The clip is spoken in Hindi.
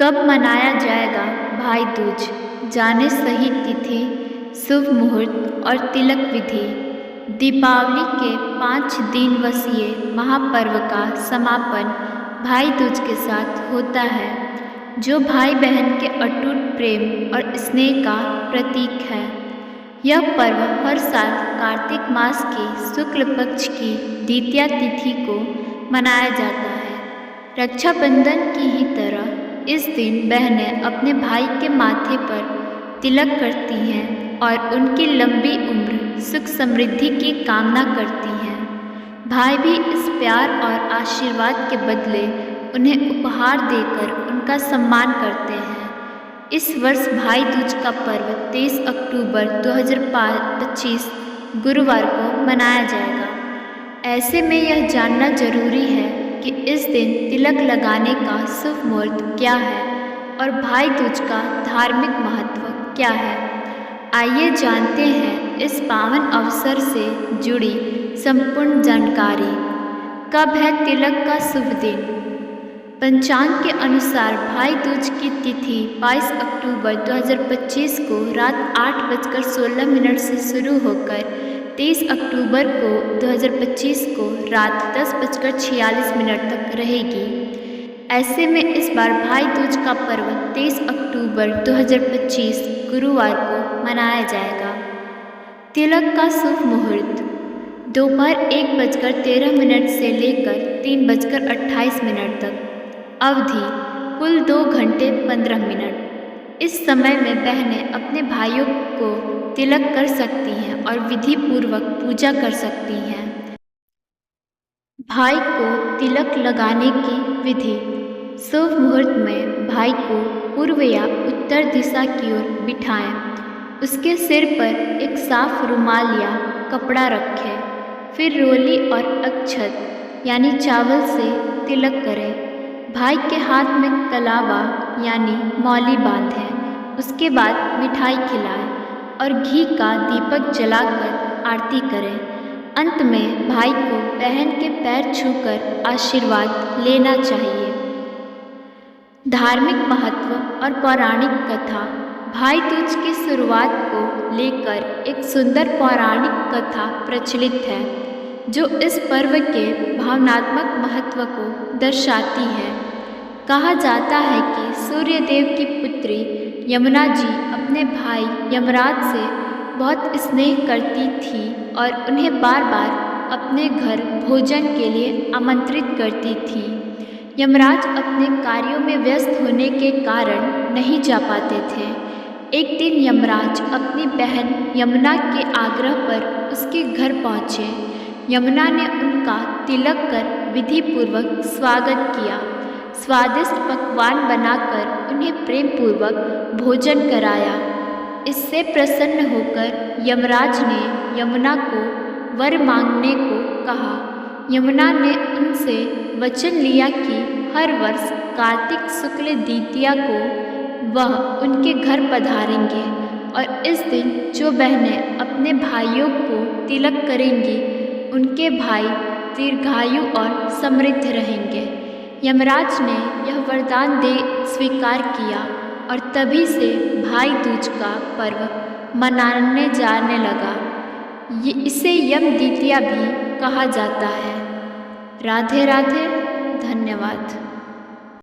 कब मनाया जाएगा भाई दूज? जाने सही तिथि, शुभ मुहूर्त और तिलक विधि। दीपावली के 5 दिवसीय महापर्व का समापन भाई दूज के साथ होता है, जो भाई बहन के अटूट प्रेम और स्नेह का प्रतीक है। यह पर्व हर साल कार्तिक मास की शुक्ल पक्ष की द्वितीया तिथि को मनाया जाता है। रक्षाबंधन की ही तरह इस दिन बहनें अपने भाई के माथे पर तिलक करती हैं और उनकी लंबी उम्र, सुख समृद्धि की कामना करती हैं। भाई भी इस प्यार और आशीर्वाद के बदले उन्हें उपहार देकर उनका सम्मान करते हैं। इस वर्ष भाई दूज का पर्व 23 अक्टूबर 2025 गुरुवार को मनाया जाएगा। ऐसे में यह जानना जरूरी है कि इस दिन तिलक लगाने का शुभ मुहूर्त क्या है और भाई दूज का धार्मिक महत्व क्या है। आइए जानते हैं इस पावन अवसर से जुड़ी संपूर्ण जानकारी। कब है तिलक का शुभ दिन? पंचांग के अनुसार भाई दूज की तिथि 22 अक्टूबर 2025 को रात 8:16 से शुरू होकर 23 अक्टूबर को 2025 को रात 10:46 तक रहेगी। ऐसे में इस बार भाई दूज का पर्व 23 अक्टूबर 2025 गुरुवार को मनाया जाएगा। तिलक का शुभ मुहूर्त दोपहर 1:13 से लेकर 3:28 तक। अवधि कुल 2 घंटे 15 मिनट। इस समय में बहनें अपने भाइयों को तिलक कर सकती हैं और विधि पूर्वक पूजा कर सकती हैं। भाई को तिलक लगाने की विधि। शुभ मुहूर्त में भाई को पूर्व या उत्तर दिशा की ओर बिठाएं। उसके सिर पर एक साफ रुमाल या कपड़ा रखें। फिर रोली और अक्षत यानी चावल से तिलक करें। भाई के हाथ में कलावा यानी मौली बांधें। उसके बाद मिठाई खिलाएं और घी का दीपक जलाकर आरती करें। अंत में भाई को बहन के पैर छूकर आशीर्वाद लेना चाहिए। धार्मिक महत्व और पौराणिक कथा। भाई दूज की शुरुआत को लेकर एक सुंदर पौराणिक कथा प्रचलित है, जो इस पर्व के भावनात्मक महत्व को दर्शाती है। कहा जाता है कि सूर्यदेव की पुत्री यमुना जी अपने भाई यमराज से बहुत स्नेह करती थी और उन्हें बार बार अपने घर भोजन के लिए आमंत्रित करती थी। यमराज अपने कार्यों में व्यस्त होने के कारण नहीं जा पाते थे। एक दिन यमराज अपनी बहन यमुना के आग्रह पर उसके घर पहुँचे। यमुना ने उनका तिलक कर विधि पूर्वक स्वागत किया। स्वादिष्ट पकवान बनाकर उन्हें प्रेम पूर्वक भोजन कराया। इससे प्रसन्न होकर यमराज ने यमुना को वर मांगने को कहा। यमुना ने उनसे वचन लिया कि हर वर्ष कार्तिक शुक्ल द्वितीया को वह उनके घर पधारेंगे और इस दिन जो बहनें अपने भाइयों को तिलक करेंगी, उनके भाई दीर्घायु और समृद्ध रहेंगे। यमराज ने यह वरदान दे स्वीकार किया और तभी से भाई दूज का पर्व मनाने जाने लगा। इसे यम द्वितीया भी कहा जाता है। राधे राधे, धन्यवाद।